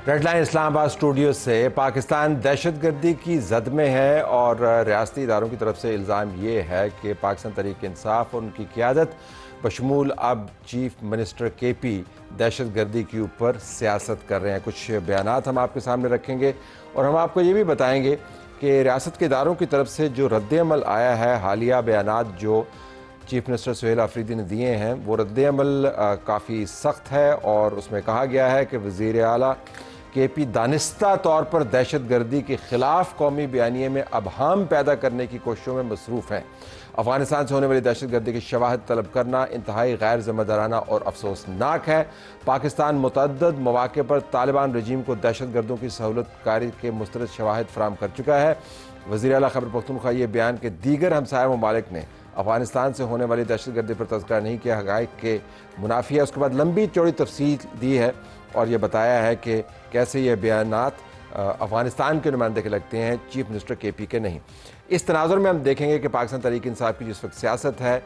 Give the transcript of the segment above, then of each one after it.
Red line اسلام آباد studio سے پاکستان دہشت گردی کی زد میں ہے اور ریاستی اداروں کی طرف سے الزام یہ ہے کہ پاکستان تحریک انصاف اور ان کی قیادت بشمول اب چیف منسٹر کے پی دہشت گردی کے اوپر سیاست کر رہے ہیں۔ کچھ بیانات ہم آپ کے سامنے رکھیں گے اور ہم آپ کو یہ بھی بتائیں گے کہ ریاست کے اداروں کی طرف سے جو رد عمل آیا ہے، حالیہ بیانات جو چیف منسٹر سہیل آفریدی نے دیے ہیں، وہ رد عمل کافی سخت ہے اور اس میں کہا گیا ہے کہ وزیر اعلیٰ کے پی دانستہ طور پر دہشت گردی کے خلاف قومی بیانیے میں ابہام پیدا کرنے کی کوششوں میں مصروف ہیں۔ افغانستان سے ہونے والی دہشت گردی کی شواہد طلب کرنا انتہائی غیر ذمہ دارانہ اور افسوسناک ہے۔ پاکستان متعدد مواقع پر طالبان رجیم کو دہشت گردوں کی سہولت کاری کے مسترد شواہد فراہم کر چکا ہے۔ وزیر اعلیٰ خیبر پختونخوا یہ بیان کہ دیگر ہمسایہ ممالک نے افغانستان سے ہونے والی دہشت گردی پر تذکرہ نہیں کیا، حقائق کے منافی ہے۔ اس کے بعد لمبی چوڑی تفصیل دی ہے اور یہ بتایا ہے کہ کیسے یہ بیانات افغانستان کے نمائندے کے لگتے ہیں، چیف منسٹر کے پی کے نہیں۔ اس تناظر میں ہم دیکھیں گے کہ پاکستان تحریک انصاف کی جس وقت سیاست ہے،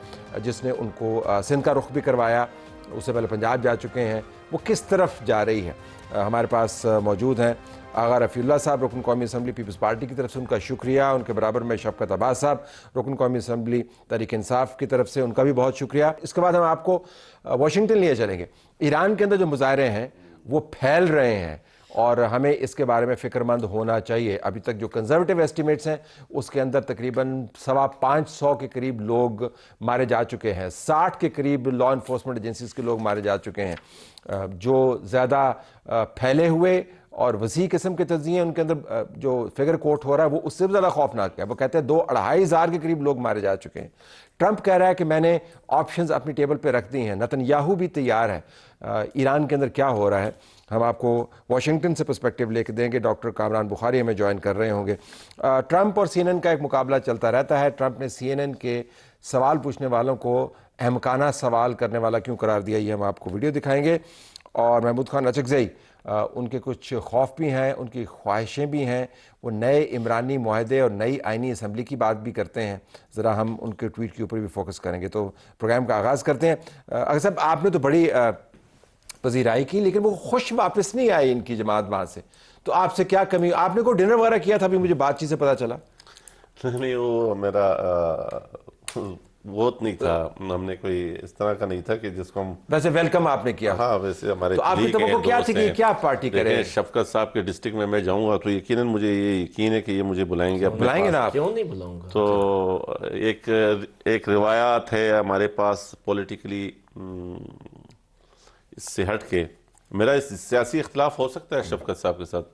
جس نے ان کو سندھ کا رخ بھی کروایا، اس سے پہلے پنجاب جا چکے ہیں، وہ کس طرف جا رہی ہے۔ ہمارے پاس موجود ہیں آغا رفیع اللہ صاحب، رکن قومی اسمبلی پیپلز پارٹی کی طرف سے، ان کا شکریہ۔ ان کے برابر میں شفقت عباس صاحب، رکن قومی اسمبلی تحریک انصاف کی طرف سے، ان کا بھی بہت شکریہ۔ اس کے بعد ہم آپ کو واشنگٹن لیے چلیں گے۔ ایران کے اندر جو مظاہرے ہیں وہ پھیل رہے ہیں اور ہمیں اس کے بارے میں فکر مند ہونا چاہیے۔ ابھی تک جو کنزرویٹو ایسٹیمیٹس ہیں اس کے اندر تقریباً 550 کے قریب لوگ مارے جا چکے ہیں، 60 کے قریب لا انفورسمنٹ ایجنسیز کے لوگ مارے جا چکے ہیں۔ جو زیادہ پھیلے ہوئے اور وسیع قسم کے تجزیے ہیں ان کے اندر جو فگر کوٹ ہو رہا ہے وہ اس سے بھی زیادہ خوفناک ہے۔ وہ کہتے ہیں 2-2.5 ہزار کے قریب لوگ مارے جا چکے ہیں۔ ٹرمپ کہہ رہا ہے کہ میں نے آپشنز اپنی ٹیبل پہ رکھ دی ہیں، نتن یاہو بھی تیار ہے۔ ایران کے اندر کیا ہو رہا ہے، ہم آپ کو واشنگٹن سے پرسپیکٹیو لے کے دیں گے۔ ڈاکٹر کامران بخاری ہمیں جوائن کر رہے ہوں گے۔ ٹرمپ اور سی این این کا ایک مقابلہ چلتا رہتا ہے۔ ٹرمپ نے سی این این کے سوال پوچھنے والوں کو احمقانہ سوال کرنے والا کیوں قرار دیا، یہ ہم آپ کو ویڈیو دکھائیں گے۔ اور محمود خان اچکزئی، ان کے کچھ خوف بھی ہیں، ان کی خواہشیں بھی ہیں، وہ نئے عمرانی معاہدے اور نئی آئینی اسمبلی کی بات بھی کرتے ہیں۔ ذرا ہم ان کے ٹویٹ کے اوپر بھی فوکس کریں گے۔ تو پروگرام کا آغاز کرتے ہیں۔ اگر صاحب آپ نے تو بڑی پذیرائی کی لیکن وہ خوش واپس نہیں آئی ان کی جماعت وہاں سے، تو آپ سے کیا کمی؟ آپ نے کوئی ڈنر وغیرہ کیا تھا؟ ابھی مجھے بات چیت سے پتا چلا۔ نہیں، وہ میرا ووٹ نہیں تھا، ہم نے کوئی اس طرح کا نہیں تھا کہ جس کو ہم ویسے ویلکم آپ نے کیا؟ ہاں، ویسے ہمارے تو آپ کی توقع کیا تھی کہ کیا پارٹی کرے؟ شفقت صاحب کے ڈسٹرکٹ میں جاؤں گا تو یقیناً مجھے یہ یقین ہے کہ یہ مجھے بلائیں گے۔ بلائیں گے نا آپ؟ کیوں نہیں بلاؤں گا؟ تو ایک روایات ہے ہمارے پاس پولیٹیکلی، اس سے ہٹ کے میرا سیاسی اختلاف ہو سکتا ہے شفقت صاحب کے ساتھ،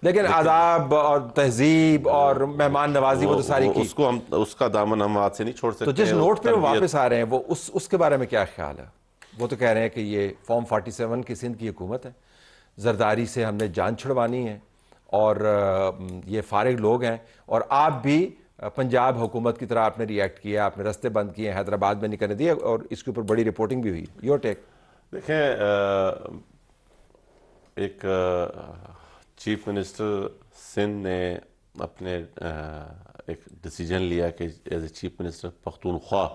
لیکن آداب اور تہذیب اور مہمان نوازی وہ تو ساری کی، اس کا دامن ہم ہاتھ سے نہیں چھوڑ سکتے۔ تو جس نوٹ پہ وہ واپس آ رہے ہیں وہ اس کے بارے میں کیا خیال ہے؟ وہ تو کہہ رہے ہیں کہ یہ فارم 47 کی سندھ کی حکومت ہے، زرداری سے ہم نے جان چھڑوانی ہے اور یہ فارغ لوگ ہیں، اور آپ بھی پنجاب حکومت کی طرح آپ نے ری ایکٹ کیا، آپ نے رستے بند کیے، حیدرآباد میں نہیں کرنے دیے، اور اس کے اوپر بڑی رپورٹنگ بھی ہوئی۔ Your take? دیکھیں، ایک چیف منسٹر سندھ نے اپنے ایک ڈیسیجن لیا کہ as a chief minister Pakhtunkhwa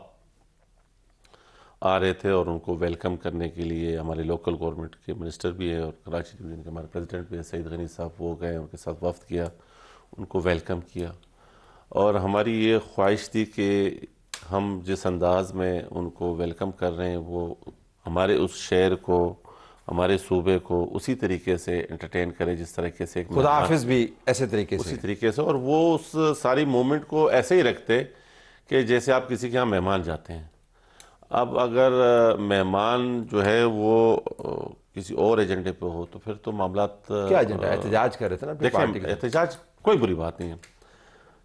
آ رہے تھے اور ان کو ویلکم کرنے کے لیے ہمارے لوکل گورنمنٹ کے منسٹر بھی ہیں اور کراچی ڈویژن کے ہمارے پریزیڈنٹ بھی ہیں سعید غنی صاحب، وہ گئے، ان کے ساتھ وفد کیا، ان کو ویلکم کیا، اور ہماری یہ خواہش تھی کہ ہم جس انداز میں ان کو ویلکم کر رہے ہیں وہ ہمارے اس شہر کو، ہمارے صوبے کو اسی طریقے سے انٹرٹین کرے جس طریقے سے خدا حافظ بھی ایسے طریقے سے، اسی طریقے سے، اور وہ اس ساری مومنٹ کو ایسے ہی رکھتے کہ جیسے آپ کسی کے ہاں مہمان جاتے ہیں۔ اب اگر مہمان جو ہے وہ کسی اور ایجنڈے پہ ہو تو پھر تو معاملات کیا ایجنڈا؟ احتجاج کر رہے تھے نا اپنی پارٹی کا۔ احتجاج کوئی بری بات نہیں ہے،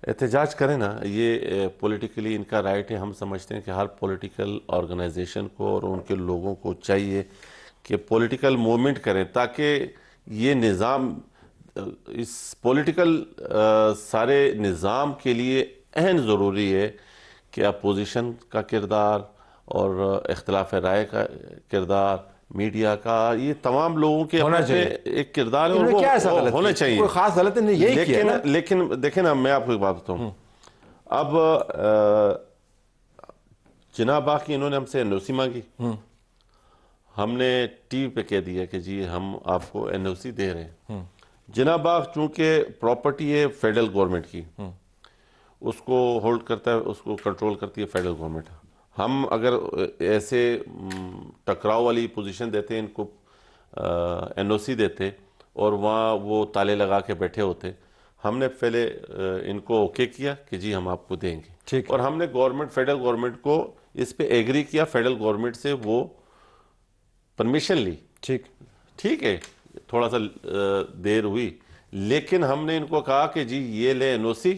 احتجاج کریں نا، یہ پولیٹیکلی ان کا رائٹ ہے۔ ہم سمجھتے ہیں کہ ہر پولیٹیکل آرگنائزیشن کو اور ان کے لوگوں کو چاہیے کہ پولیٹیکل موومنٹ کریں تاکہ یہ نظام، اس پولیٹیکل سارے نظام کے لیے اہم ضروری ہے کہ اپوزیشن کا کردار اور اختلاف رائے کا کردار، میڈیا کا، یہ تمام لوگوں کے اپنے ایک کردار ہے اور وہ ہونا چاہیے۔ کوئی خاص غلط نہیں، یہی کیا نا۔ لیکن دیکھیں نا، میں آپ کو ایک بات بتاؤں، اب جناب باقی انہوں نے ہم سے NOC مانگی، ہم نے ٹی وی پہ کہہ دیا کہ جی ہم آپ کو این او سی دے رہے ہیں. جناح باغ چونکہ پراپرٹی ہے فیڈرل گورنمنٹ کی, اس کو ہولڈ کرتا ہے, اس کو کنٹرول کرتی ہے فیڈرل گورنمنٹ. ہم اگر ایسے ٹکراؤ والی پوزیشن دیتے ان کو, این او سی دیتے اور وہاں وہ تالے لگا کے بیٹھے ہوتے, ہم نے پہلے ان کو اوکے کیا کہ جی ہم آپ کو دیں گے, اور ہم نے گورنمنٹ فیڈرل گورنمنٹ کو اس پہ ایگری کیا, فیڈرل گورنمنٹ سے وہ پرمیشن لی. ٹھیک ہے, تھوڑا سا دیر ہوئی, لیکن ہم نے ان کو کہا کہ جی یہ لے این او سی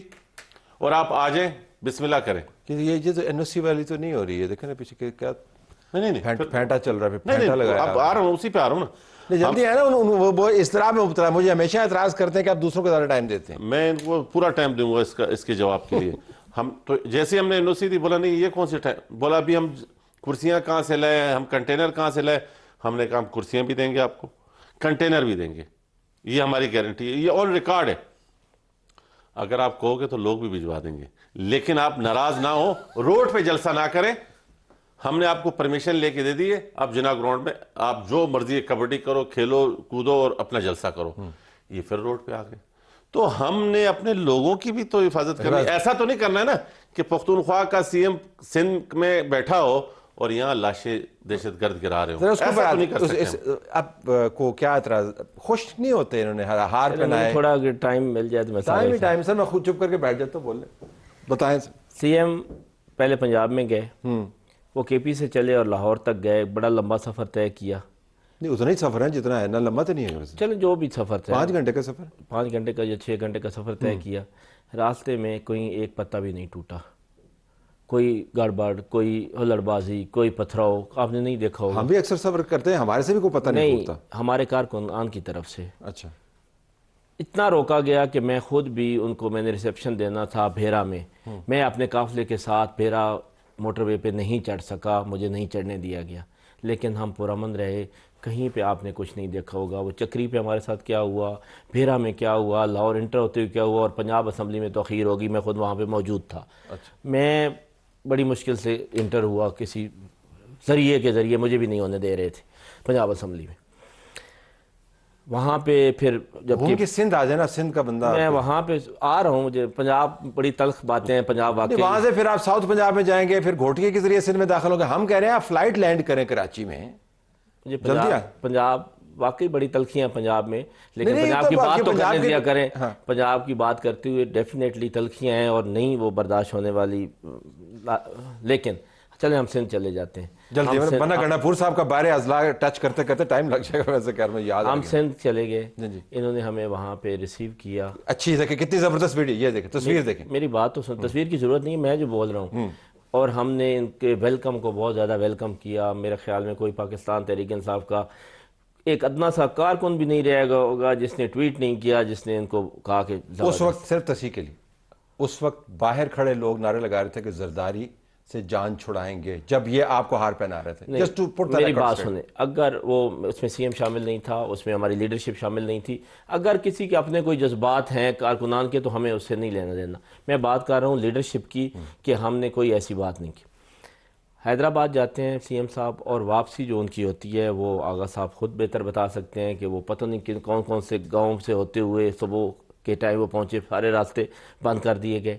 اور آپ آ جائیں, بسم اللہ کریں. یہ جو این او سی والی تو نہیں ہو رہی ہے, دیکھیں نا پیچھے کیا نہیں پھینٹا چل رہا ہے, نہیں پھینٹا لگایا. اب آ رہا ہوں, اسی پہ آ رہا ہوں نا. جلدی ہے نا, وہ اس طرح میں مبتلا. مجھے ہمیشہ اعتراض کرتے ہیں کہ آپ دوسروں کو زیادہ ٹائم دیتے ہیں. میں ان کو پورا ٹائم دوں گا اس کے جواب کے لیے. ہم تو جیسے ہم نے این او سی دی, بولا نہیں یہ کون سی ٹائم, بولا ابھی ہم کرسیاں کہاں سے لائے, ہم کنٹینر کہاں سے لائے. ہم نے کہا ہم کرسیاں بھی دیں گے آپ کو, کنٹینر بھی دیں گے, یہ ہماری گارنٹی ہے, یہ آن ریکارڈ ہے. اگر آپ کہو گے تو لوگ بھی بھجوا دیں گے, لیکن آپ ناراض نہ ہو, روڈ پہ جلسہ نہ کریں. ہم نے آپ کو پرمیشن لے کے دے دی ہے, آپ جناح گراؤنڈ میں آپ جو مرضی کبڈی کرو, کھیلو کودو اور اپنا جلسہ کرو. یہ پھر روڈ پہ آ گئے. تو ہم نے اپنے لوگوں کی بھی تو حفاظت کرنی ہے. ایسا تو نہیں کرنا ہے نا کہ پختونخوا کا سی ایم سندھ میں بیٹھا ہو اور یہاں لاشیں دہشت گرد گرا رہے ہو. ایسا تو نہیں کر سکتے. اب کو کیا اعتراض, خوش نہیں ہوتے انہوں نے ہار پہنائے. تھوڑا اگر ٹائم مل جائے تو میں ٹائم سر میں خود چپ کر کے بیٹھ جاتا ہوں. بولے بتائیں. سی ایم پہلے پنجاب میں گئے, وہ کے پی سے چلے اور لاہور تک گئے, بڑا لمبا سفر طے کیا. نہیں اتنا ہی سفر ہے جتنا ہے نا, لمبا تو نہیں ہے. چلو جو بھی سفر تھا, 5 گھنٹے کا سفر, 5 گھنٹے کا یا 6 گھنٹے کا سفر طے کیا. راستے میں کوئی ایک پتا بھی نہیں ٹوٹا, کوئی گڑبڑ, کوئی ہلڑ بازی, کوئی پتھراؤ آپ نے نہیں دیکھا ہوگا. ہم بھی اکثر سفر کرتے ہیں, ہمارے سے بھی کوئی پتہ نہیں ٹوٹتا. ہمارے کارکنان کی طرف سے اچھا اتنا روکا گیا کہ میں خود بھی ان کو, میں نے ریسیپشن دینا تھا بھیرا میں, میں اپنے قافلے کے ساتھ بھیرا موٹر وے پہ نہیں چڑھ سکا, مجھے نہیں چڑھنے دیا گیا. لیکن ہم پرامن رہے. کہیں پہ آپ نے کچھ نہیں دیکھا ہوگا. وہ چکری پہ ہمارے ساتھ کیا ہوا, بھیرا میں کیا ہوا, لاہور انٹر ہوتے ہوئے کیا ہوا, اور پنجاب اسمبلی میں تاخیر ہوگی, میں خود وہاں پہ موجود تھا. میں بڑی مشکل سے انٹر ہوا, کسی ذریعے کے ذریعے, مجھے بھی نہیں ہونے دے رہے تھے پنجاب اسمبلی میں. وہاں پہ پھر جب کہ سندھ آ جائے نا, سندھ کا بندہ, میں وہاں پہ آ رہا ہوں. مجھے پنجاب بڑی تلخ باتیں ہیں پنجاب واقعی. وہاں سے پھر آپ ساؤتھ پنجاب میں جائیں گے, پھر گھوٹیے کے ذریعے سندھ میں داخل ہو گئے. ہم کہہ رہے ہیں آپ فلائٹ لینڈ کریں کراچی میں. مجھے پنجاب واقعی بڑی تلخیاں پنجاب میں, لیکن نہیں پنجاب کی بات تو کرنے دیا کریں. ہاں. پنجاب کی بات کرتے ہوئے ڈیفینیٹلی تلخیاں ہیں اور نہیں وہ برداشت ہونے والی. لیکن چلیں ہم سندھ چلے جاتے ہیں جلدی, بنا گنڈا پور صاحب کا بارے اضلاع ٹچ کرتے کرتے ٹائم لگ جائے گا. ویسے کہہ رہا ہوں یاد, ہم سندھ چلے گئے. انہوں نے ہمیں وہاں پہ ریسیو کیا. اچھی دیکھیں کتنی زبردست ویڈیو, یہ دیکھیں تصویر دیکھیں. میری بات تو سن, تصویر کی ضرورت نہیں ہے, میں جو بول رہا ہوں. اور ہم نے ان کے ویلکم کو بہت زیادہ ویلکم کیا. میرے خیال میں کوئی پاکستان تحریک انصاف کا ایک ادنا سا کارکن بھی نہیں رہے گا ہوگا جس نے ٹویٹ نہیں کیا, جس نے ان کو کہا کہ اس وقت صرف تصحیح کے لیے, اس وقت باہر کھڑے لوگ نعرے لگا رہے تھے کہ زرداری سے جان چھڑائیں گے, جب یہ آپ کو ہار پہنا رہے تھے. میری بات سنیں, اگر وہ اس میں سی ایم شامل نہیں تھا, اس میں ہماری لیڈرشپ شامل نہیں تھی, اگر کسی کے اپنے کوئی جذبات ہیں کارکنان کے تو ہمیں اس سے نہیں لینا دینا. میں بات کر رہا ہوں لیڈرشپ کی کہ ہم نے کوئی ایسی بات نہیں کی. حیدرآباد جاتے ہیں سی ایم صاحب, اور واپسی جو ان کی ہوتی ہے وہ آغا صاحب خود بہتر بتا سکتے ہیں کہ وہ پتہ نہیں کون کون سے گاؤں سے ہوتے ہوئے صبح کے ٹائم وہ پہنچے, سارے راستے بند کر دیے گئے.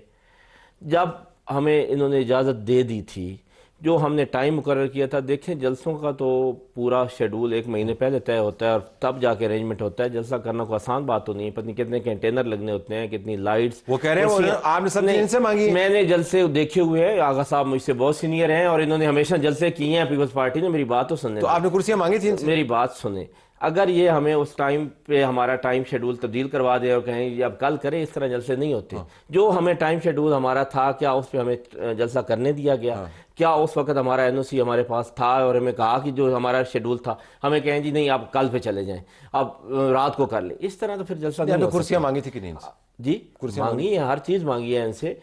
جب ہمیں انہوں نے اجازت دے دی تھی, جو ہم نے ٹائم مقرر کیا تھا, دیکھیں جلسوں کا تو پورا شیڈول 1 مہینے پہلے طے ہوتا ہے اور تب جا کے ارینجمنٹ ہوتا ہے. جلسہ کرنا کوئی آسان بات تو نہیں ہے, پتہ نہیں کتنے کنٹینر لگنے ہوتے ہیں, کتنی لائٹس. وہ کہہ رہے ہیں آپ نے سب ان سے مانگی. میں نے جلسے دیکھے ہوئے ہیں, آغا صاحب مجھ سے بہت سینئر ہیں اور انہوں نے ہمیشہ جلسے کیے ہیں پیپلز پارٹی نے. میری بات تو سنیں, تو آپ نے کرسیاں مانگی تھیں. میری بات سنیں, اگر یہ ہمیں اس ٹائم پہ ہمارا ٹائم شیڈول تبدیل کروا دے اور کہیں یہ اب کل کریں, اس طرح جلسے نہیں ہوتے. جو ہمیں ٹائم شیڈول ہمارا تھا, کیا اس پہ ہمیں جلسہ کرنے دیا گیا؟ کیا اس وقت ہمارا این او سی ہمارے پاس تھا اور ہمیں کہا کہ جو ہمارا شیڈول تھا ہمیں کہیں جی نہیں آپ کل پہ چلے جائیں, آپ رات کو کر لیں؟ اس طرح تو پھر جلسہ نہیں ہو سکتا. کرسیاں مانگی تھی کہ نہیں؟ جی مانگی ہے, ہر چیز مانگی ہے ان سے.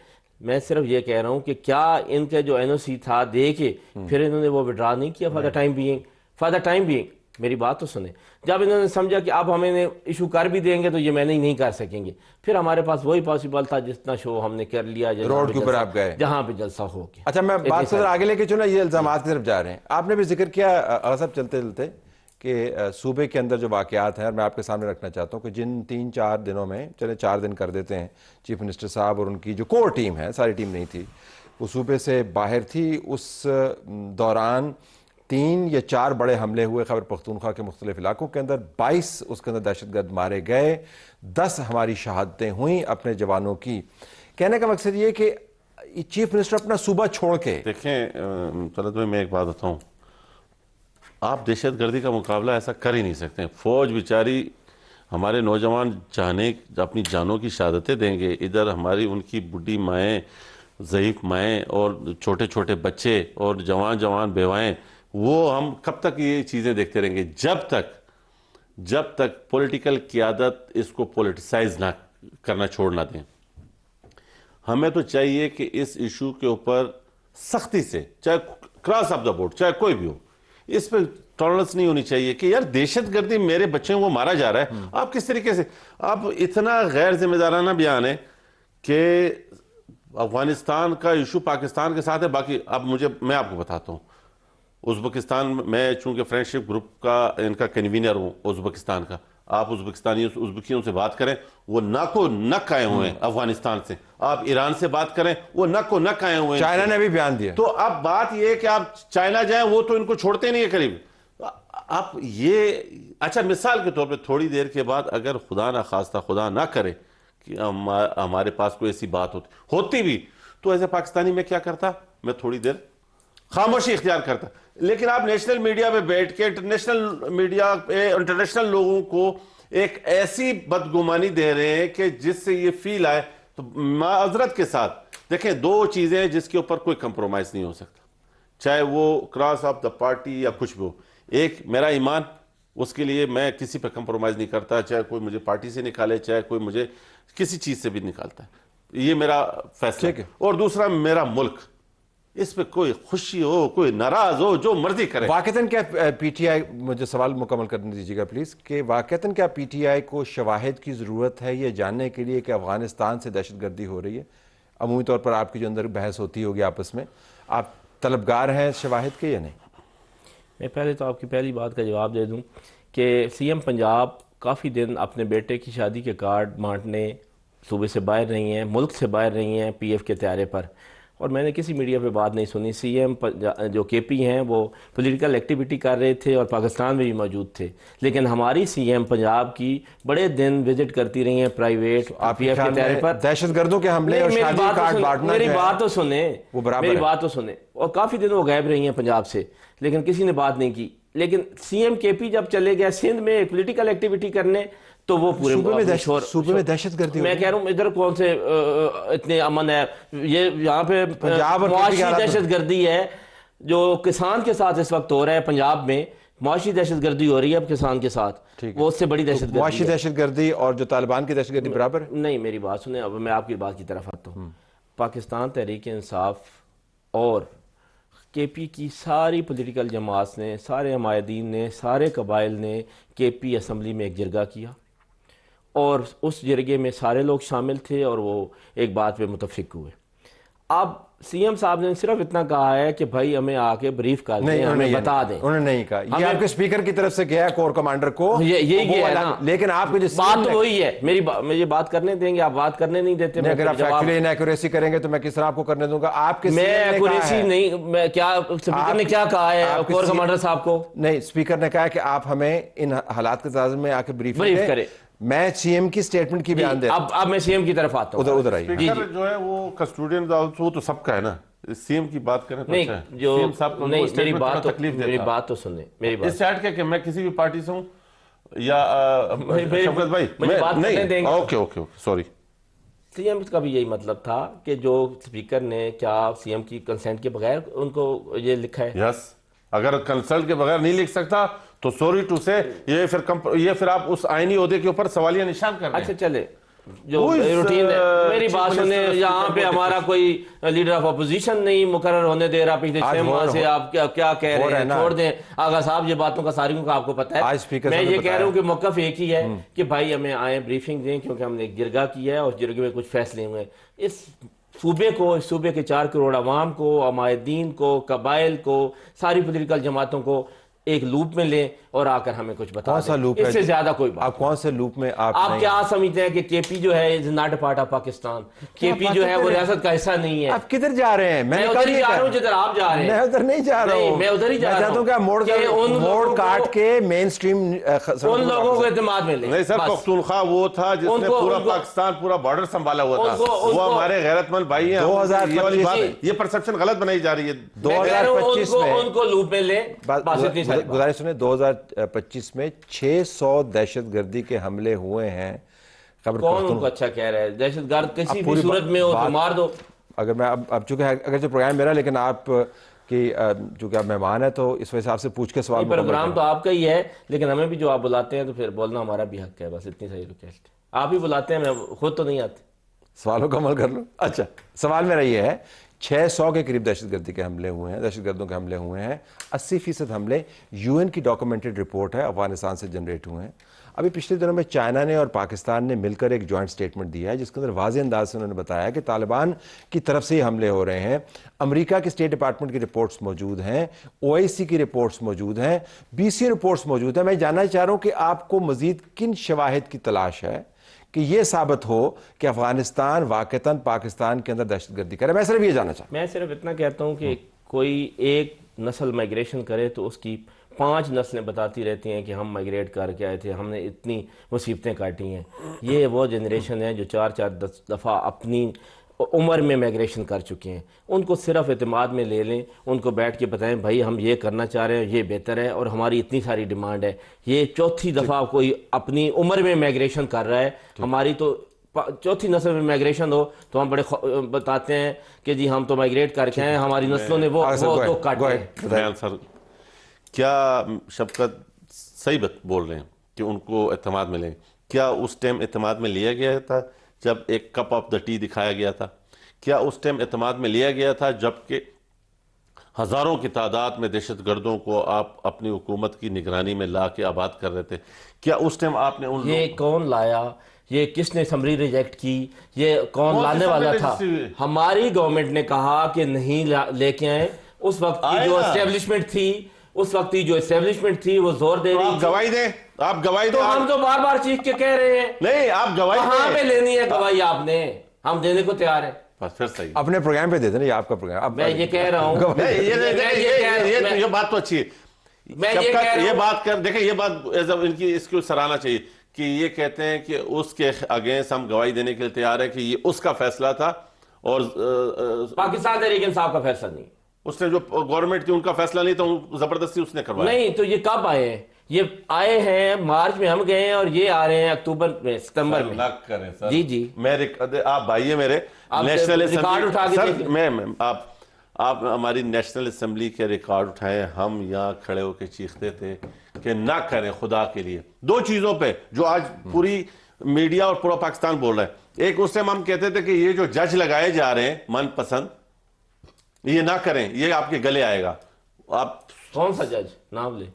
میں صرف یہ کہہ رہا ہوں کہ کیا ان کے جو این او سی تھا دے کے پھر انہوں نے وہ وڈرا نہیں کیا فار دا ٹائم بینگ. میری بات تو سنیں. جب انہوں نے سمجھا کہ اب ہمیں ایشو کر بھی دیں گے تو یہ مینیج نہیں کر سکیں گے, پھر ہمارے پاس وہی پاسبل تھا جتنا شو ہم نے کر لیا, روڈ کے اوپر آپ گئے, جہاں پہ جلسہ ہو گیا. اچھا میں بات کو آگے لے کے چلوں, یہ الزامات کی طرف جا رہے ہیں. آپ نے بھی ذکر کیا صاحب چلتے چلتے کہ صوبے کے اندر جو واقعات ہیں, اور میں آپ کے سامنے رکھنا چاہتا ہوں کہ جن 3-4 دنوں میں, چلے 4 دن کر دیتے ہیں, چیف منسٹر صاحب اور ان کی جو کور ٹیم ہے, ساری ٹیم نہیں تھی, وہ صوبے سے باہر تھی, اس دوران 3 یا 4 بڑے حملے ہوئے خیبر پختونخوا کے مختلف علاقوں کے اندر, 22 اس کے اندر دہشت گرد مارے گئے, 10 ہماری شہادتیں ہوئیں اپنے جوانوں کی. کہنے کا مقصد یہ کہ چیف منسٹر اپنا صوبہ چھوڑ کے, دیکھیں طلعت بھائی میں ایک بات بتاؤں, آپ دہشت گردی کا مقابلہ ایسا کر ہی نہیں سکتے. فوج بیچاری, ہمارے نوجوان اپنی جانوں کی شہادتیں دیں گے, ادھر ہماری ان کی بڈھی مائیں, ضعیف مائیں اور چھوٹے چھوٹے بچے اور جوان بیوائیں, وہ ہم کب تک یہ چیزیں دیکھتے رہیں گے؟ جب تک پولیٹیکل قیادت اس کو پولیٹیسائز نہ کرنا چھوڑ نہ دیں. ہمیں تو چاہیے کہ اس ایشو کے اوپر سختی سے, چاہے کراس آف دا بورڈ چاہے کوئی بھی ہو, اس پہ ٹالرنس نہیں ہونی چاہیے کہ یار دہشت گردی میرے بچوں کو مارا جا رہا ہے. آپ کس طریقے سے, آپ اتنا غیر ذمہ دارانہ بیان ہے کہ افغانستان کا ایشو پاکستان کے ساتھ ہے. باقی اب میں آپ کو بتاتا ہوں, ازبکستان میں چونکہ فرینڈشپ گروپ کا ان کا کنوینر ہوں ازبکستان کا, آپ ازبکیوں سے بات کریں, وہ ناک و نک آئے ہوئے ہیں افغانستان سے. آپ ایران سے بات کریں, وہ نک و نک آئے ہوئے ہیں. چائنا نے بھی بیان دیا. تو اب بات یہ ہے کہ آپ چائنا جائیں, وہ تو ان کو چھوڑتے نہیں ہے قریب. آپ یہ اچھا مثال کے طور پہ تھوڑی دیر کے بعد اگر خدا نہ خواستہ, خدا نہ کرے کہ ہمارے پاس کوئی ایسی بات ہوتی بھی, تو ایسے پاکستانی میں کیا کرتا, میں تھوڑی دیر خاموشی اختیار کرتا. لیکن آپ نیشنل میڈیا پہ بیٹھ کے انٹرنیشنل میڈیا پہ انٹرنیشنل لوگوں کو ایک ایسی بدگمانی دے رہے ہیں کہ جس سے یہ فیل آئے. تو معذرت کے ساتھ دیکھیں, 2 چیزیں ہیں جس کے اوپر کوئی کمپرومائز نہیں ہو سکتا, چاہے وہ کراس آف دا پارٹی یا کچھ بھی ہو. ایک میرا ایمان, اس کے لیے میں کسی پہ کمپرومائز نہیں کرتا, چاہے کوئی مجھے پارٹی سے نکالے, چاہے کوئی مجھے کسی چیز سے بھی نکالتا ہے, یہ میرا فیصلہ ہے. اور دوسرا میرا ملک, اس پہ کوئی خوشی ہو, کوئی ناراض ہو, جو مرضی کرے. واقعتاً کیا پی ٹی آئی, مجھے سوال مکمل کرنے دیجیے گا پلیز, کہ واقعتاً کیا پی ٹی آئی کو شواہد کی ضرورت ہے یہ جاننے کے لیے کہ افغانستان سے دہشت گردی ہو رہی ہے؟ عمومی طور پر آپ کی جو اندر بحث ہوتی ہوگی آپس میں, آپ طلبگار ہیں شواہد کے یا نہیں؟ میں پہلے تو آپ کی پہلی بات کا جواب دے دوں کہ سی ایم پنجاب کافی دن اپنے بیٹے کی شادی کے کارڈ بانٹنے صوبے سے باہر رہی ہیں, ملک سے باہر رہی ہیں پی ایف کے طیارے پر, اور میں نے کسی میڈیا پہ بات نہیں سنی. سی ایم جو کے پی ہیں وہ پولیٹیکل ایکٹیویٹی کر رہے تھے اور پاکستان میں بھی موجود تھے, لیکن ہماری سی ایم پنجاب کی بڑے دن وزٹ کرتی رہی ہیں پرائیویٹ پی ایف کے طیارے پر. دہشت گردوں کے حملے اور شادی کارڈ بانٹنا, میری بات تو سنیں, وہ برابر میری بات تو سنیں, اور کافی دن وہ غائب رہی ہیں پنجاب سے, لیکن کسی نے بات نہیں کی. لیکن سی ایم کے پی جب چلے گئے سندھ میں پولیٹیکل ایکٹیویٹی کرنے, تو وہ پورے صوبے میں دہشت گردی, میں کہہ رہا ہوں ادھر کون سے اتنے امن ہے, یہ یہاں پہ معاشی دہشت گردی ہے جو کسان کے ساتھ اس وقت ہو رہا ہے. پنجاب میں معاشی دہشت گردی ہو رہی ہے اب کسان کے ساتھ, وہ اس سے بڑی دہشت گردی. معاشی دہشت گردی اور جو طالبان کی دہشت گردی برابر ہے؟ نہیں, میری بات سنیں, اب میں آپ کی بات کی طرف آتا ہوں. پاکستان تحریک انصاف اور کے پی کی ساری پولیٹیکل جماعت نے, سارے حمایدین نے, سارے قبائل نے کے پی اسمبلی میں ایک جرگہ کیا, اور اس جرگے میں سارے لوگ شامل تھے اور وہ ایک بات پہ متفق ہوئے. اب سی ایم صاحب نے صرف اتنا کہا ہے کہ بھائی ہمیں آ کے بریف کر دیں, ہمیں بتا دیں. انہوں نے نہیں کہا, یہ آپ کے اسپیکر کی طرف سے گیا ہے کور کمانڈر کو, یہی گیا ہے نا. لیکن آپ کو جس بات تو وہی ہے, مجھے بات کرنے دیں گے, آپ بات کرنے نہیں دیتے. اگر آپ فیکچولی انیکوریسی کریں گے تو میں کس طرح آپ کو کرنے دوں گا؟ آپ کے میں ایکوریسی نہیں, میں کیا اسپیکر نے کیا کہا ہے کور کمانڈر صاحب کو؟ نہیں, اسپیکر نے کہا کہ آپ ہمیں ان حالات کے تناظر میں آ کے بریف کریں. میں سی ایم کی سٹیٹمنٹ کی بیان دے رہا ہوں. اب میں سی ایم کی طرف آتا ہوں. ادھر آئیے. اسپیکر جو ہے وہ کسٹوڈین, وہ تو سب کا ہے نا, سی ایم کی بات کریں تو اچھا ہے. جو نہیں, میری بات تو سنیں, میری بات اس سے ہٹ کے کہ میں کسی بھی پارٹی سے ہوں یا شفقت بھائی, نہیں, اوکے, سوری. سی ایم کا بھی یہی مطلب تھا کہ جو اسپیکر نے کیا سی ایم کی کنسنٹ کے بغیر ان کو یہ لکھا ہے. یس, اگر کنسلٹ کے بغیر نہیں لکھ سکتا تو سوری ٹو سے یہ پھر آپ اس آئینی عہدے کے اوپر سوالیہ نشان کر رہے ہیں. اچھا چلے, جو روٹین ہے. میری بات سنیں, یہاں پہ ہمارا کوئی لیڈر آف اپوزیشن نہیں مقرر ہونے دے رہا پچھلے 6 ماہ سے. آپ کیا کہہ رہے ہیں, چھوڑ دیں آغا صاحب, یہ باتوں کا ساریوں کا آپ کو پتہ ہے. میں یہ کہہ رہا ہوں کہ موقف ایک ہی ہے کہ بھائی ہمیں آئیں بریفنگ دیں, کیونکہ ہم نے ایک جرگہ کیا ہے اور جرگے میں کچھ فیصلے ہوئے. اس صوبے کو, اس صوبے کے 4 کروڑ عوام کو, عمائدین کو, قبائل کو, ساری پولیٹیکل جماعتوں کو ایک لوپ میں لیں اور آ کر ہمیں کچھ بتا دیں. اس سے زیادہ کوئی بات. آپ کون سے لوپ میں آپ کیا سمجھتے ہیں کہ کے پی جو ہے is not a part of Pakistan? کے پی جو ہے وہ ریاست کا حصہ نہیں ہے. آپ کدھر جا رہے ہیں؟ میں ادھر ہی جا رہا ہوں جدھر آپ جا رہے ہیں. میں ادھر نہیں جا رہا ہوں, میں ادھر ہی جا رہا ہوں. میں چاہتا ہوں کہ موڑ کاٹ کے مین سٹریم ان لوگوں کو اعتماد میں لیں. نہیں سر, پختونخوا وہ تھا جس نے پورا پاکستان, پورا بارڈر سنبھالا ہوا تھا. وہ ہمارے غیرت مند بھائی ہیں. یہ پرسپشن غلط بنائی جا رہی ہے. 2025 میں ان کو لوپ میں لیں. گزارش سنیں, 2025 میں 600 دہشت گردی کے حملے ہوئے ہیں. کون ان کو اچھا کہہ رہا ہے؟ دہشت گرد کسی بھی صورت میں ہو تو مار دو. اگر میں اب چونکہ اگرچہ پروگرام میرا, لیکن آپ کی چونکہ آپ مہمان ہیں تو اس وجہ سے آپ سے پوچھ کے سوال. پروگرام تو آپ کا ہی ہے, لیکن ہمیں بھی جو آپ بلاتے ہیں تو پھر بولنا ہمارا بھی حق ہے. بس اتنی صحیح ریکویسٹ. آپ ہی بلاتے ہیں, میں خود تو نہیں آتے. سوالوں کا عمل کر لوں. اچھا, سوال میرا یہ ہے, 600 کے قریب دہشت گردی کے حملے ہوئے ہیں, دہشت گردوں کے حملے ہوئے ہیں. 80% حملے UN کی ڈاکومنٹڈ رپورٹ ہے, افغانستان سے جنریٹ ہوئے ہیں. ابھی پچھلے دنوں میں چائنا نے اور پاکستان نے مل کر ایک جوائنٹ سٹیٹمنٹ دیا ہے جس کے اندر واضح انداز سے انہوں نے بتایا کہ طالبان کی طرف سے یہ حملے ہو رہے ہیں. امریکہ کے اسٹیٹ ڈپارٹمنٹ کی رپورٹس موجود ہیں, OIC کی رپورٹس موجود ہیں, BC رپورٹس موجود ہیں. میں جاننا چاہ رہا ہوں کہ آپ کو مزید کن شواہد کی تلاش ہے کہ یہ ثابت ہو کہ افغانستان واقعتاً پاکستان کے اندر دہشت گردی کرے. میں صرف یہ جاننا چاہتا ہوں. میں صرف اتنا کہتا ہوں کہ کوئی ایک نسل مائگریشن کرے تو اس کی 5 نسلیں بتاتی رہتی ہیں کہ ہم مائگریٹ کر کے آئے تھے, ہم نے اتنی مصیبتیں کاٹی ہیں. یہ وہ جنریشن ہے جو 4-10 دفعہ اپنی عمر میں مائگریشن کر چکے ہیں. ان کو صرف اعتماد میں لے لیں, ان کو بیٹھ کے بتائیں بھائی ہم یہ کرنا چاہ رہے ہیں, یہ بہتر ہے اور ہماری اتنی ساری ڈیمانڈ ہے. یہ 4تھی دفعہ کوئی اپنی عمر میں مائگریشن کر رہا ہے. ہماری تو 4تھی نسل میں مائگریشن ہو تو ہم بڑے بتاتے ہیں کہ جی ہم تو مائگریٹ کر کے ہیں, ہماری نسلوں نے وہ تو کاٹے ہیں. سر کیا شفقت صحیح بول رہے ہیں کہ ان کو اعتماد میں لیں؟ کیا اس ٹائم اعتماد میں لیا گیا تھا جب ایک کپ آف دا ٹی دکھایا گیا تھا؟ کیا اس ٹائم اعتماد میں لیا گیا تھا جب کہ ہزاروں کی تعداد میں دہشت گردوں کو آپ اپنی حکومت کی نگرانی میں لا کے آباد کر رہے تھے؟ کیا اس ٹائم آپ نے یہ کون لایا, یہ کس نے اسمبلی ریجیکٹ کی, یہ کون لانے والا تھا؟ ہماری گورنمنٹ نے کہا کہ نہیں لے کے آئیں. اس وقت کی جو اسٹیبلشمنٹ تھی وہ زور دے رہی. آپ گواہی دیں, آپ گواہی دیں. ہم تو بار بار چیخ کے کہہ رہے ہیں. نہیں, آپ گواہی دیں. کہاں پہ لینی ہے گواہی آپ نے؟ ہم دینے کو تیار ہیں. بس پھر صحیح, اپنے پروگرام پہ دے دیں, یہ آپ کا پروگرام. میں یہ کہہ رہا ہوں, یہ بات تو اچھی ہے. یہ بات کر دیکھیں, یہ بات اس کو سراہنا چاہیے کہ یہ کہتے ہیں کہ اس کے اگینسٹ ہم گواہی دینے کے لیے تیار ہیں کہ یہ اس کا فیصلہ تھا اور پاکستان تحریک انصاف کا فیصلہ نہیں. اس نے جو گورنمنٹ تھی ان کا فیصلہ نہیں تھا, زبردستی اس نے کروایا. نہیں تو یہ کب آئے ہیں؟ یہ آئے ہیں مارچ میں, ہم گئے ہیں, اور یہ آ رہے ہیں اکتوبر میں, ستمبر میں. نہ کریں سر. جی آپ بھائی ہیں میرے, نیشنل اسمبلی, آپ ہماری نیشنل اسمبلی کے ریکارڈ اٹھائیں. ہم یہاں کھڑے ہو کے چیختے تھے کہ نہ کریں خدا کے لیے 2 چیزوں پہ جو آج پوری میڈیا اور پورا پاکستان بول رہا ہے. ایک, اس ٹائم ہم کہتے تھے کہ یہ جو جج لگائے جا رہے ہیں من پسند, یہ نہ کریں, یہ آپ کے گلے آئے گا. آپ کون سا جج نام لے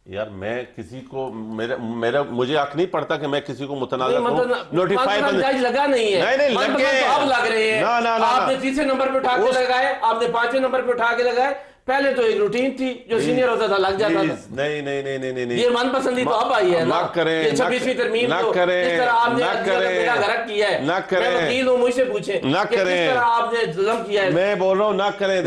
یار؟ میں کسی کو مجھے حق نہیں پڑتا کہ میں کسی کو متنازع کروں. نوٹیفائی جج لگا نہیں ہے. نہیں لگے, اب لگ رہے ہیں. آپ نے 3 نمبر پہ اٹھا کے لگائے, آپ نے 5 نمبر پہ اٹھا کے لگائے. پہلے تو ایک روٹین تھی جو سینئر ہوتا تھا لگ جاتا تھا. نہیں, یہ من پسندی تو اب آئی ہے. نہ کریں, 26ویں ترمیم کو اس طرح آپ نے غرق کیا ہے. نہ کریں, میں وکیل ہوں, مجھ سے پوچھیں نہ کریں, کس طرح آپ نے ظلم کیا ہے. میں بول رہا ہوں نہ کریں.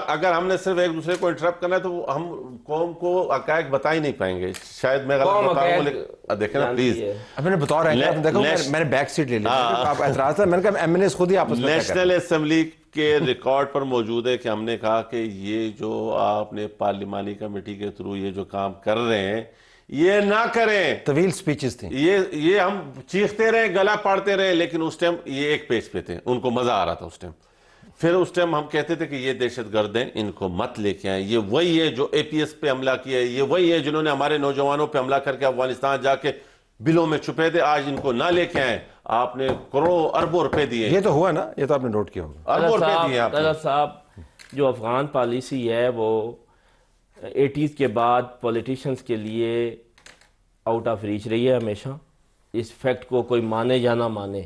اگر ہم نے صرف ایک دوسرے کو انٹرپٹ کرنا ہے تو ہم قوم کو حقائق بتا ہی نہیں پائیں گے. شاید میں غلط بتاؤں, دیکھیں نا پلیز. اب میں بتا رہا ہوں, دیکھو میں نے بیک سیٹ لے لی, آپ اعتراض تھا, میں نے کہا MNAs خود ہی آپس میں. نیشنل اسمبلی کے ریکارڈ پر موجود ہے کہ ہم نے کہا کہ یہ جو آپ نے پارلیمانی کمیٹی کے تھرو یہ جو کام کر رہے ہیں یہ نہ کریں. طویل سپیچز تھیں, یہ ہم چیختے رہے, گلا پاڑتے رہے, لیکن اس ٹائم یہ ایک پیج پہ تھے, ان کو مزہ آ رہا تھا اس ٹائم. پھر اس ٹائم ہم کہتے تھے کہ یہ دہشت گرد ہیں, ان کو مت لے کے آئیں. یہ وہی ہے جو APS پہ حملہ کیا ہے, یہ وہی ہے جنہوں نے ہمارے نوجوانوں پہ حملہ کر کے افغانستان جا کے بلوں میں چھپے تھے. آج ان کو نہ لے کے آئیں. آپ نے کروڑوں اربوں روپے دیے, یہ تو ہوا نا, یہ تو آپ نے نوٹ کیا ہوگا. اربوں روپے دیے آپ نے. طلعت صاحب, جو افغان پالیسی ہے وہ 80s کے بعد پولیٹیشنز کے لیے آؤٹ آف ریچ رہی ہے ہمیشہ. اس فیکٹ کو کوئی مانے یا نہ مانے,